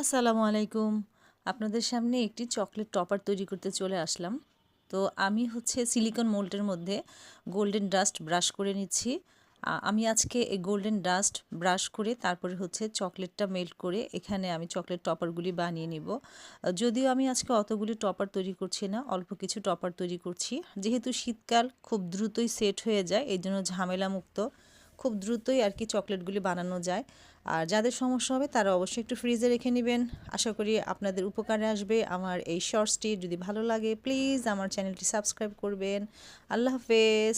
আসসালামু আলাইকুম। আপনাদের সামনে একটি চকলেট টপার তৈরি করতে চলে আসলাম। তো আমি সিলিকন মোল্ডের মধ্যে গোল্ডেন ডাস্ট ব্রাশ করে নিচ্ছি। আমি আজকে এই গোল্ডেন ডাস্ট ব্রাশ করে তারপরে চকলেটটা মেল্ট করে এখানে আমি চকলেট টপারগুলি বানিয়ে নিব। যদিও আমি আজকে অতগুলি টপার তৈরি করছি না, অল্প কিছু টপার তৈরি করছি। যেহেতু শীতকাল খুব দ্রুতই সেট হয়ে যায়, এই জন্য ঝামেলামুক্ত খুব দ্রুতই আর কি চকলেটগুলি বানানো যায়। আর যাদের সমস্যা হবে তারা অবশ্যই একটু ফ্রিজে রেখে নেবেন। আশা করি আপনাদের উপকারে আসবে আমার এই শর্টসটি। যদি ভালো লাগে প্লিজ আমার চ্যানেলটি সাবস্ক্রাইব করবেন। আল্লাহ হাফেজ।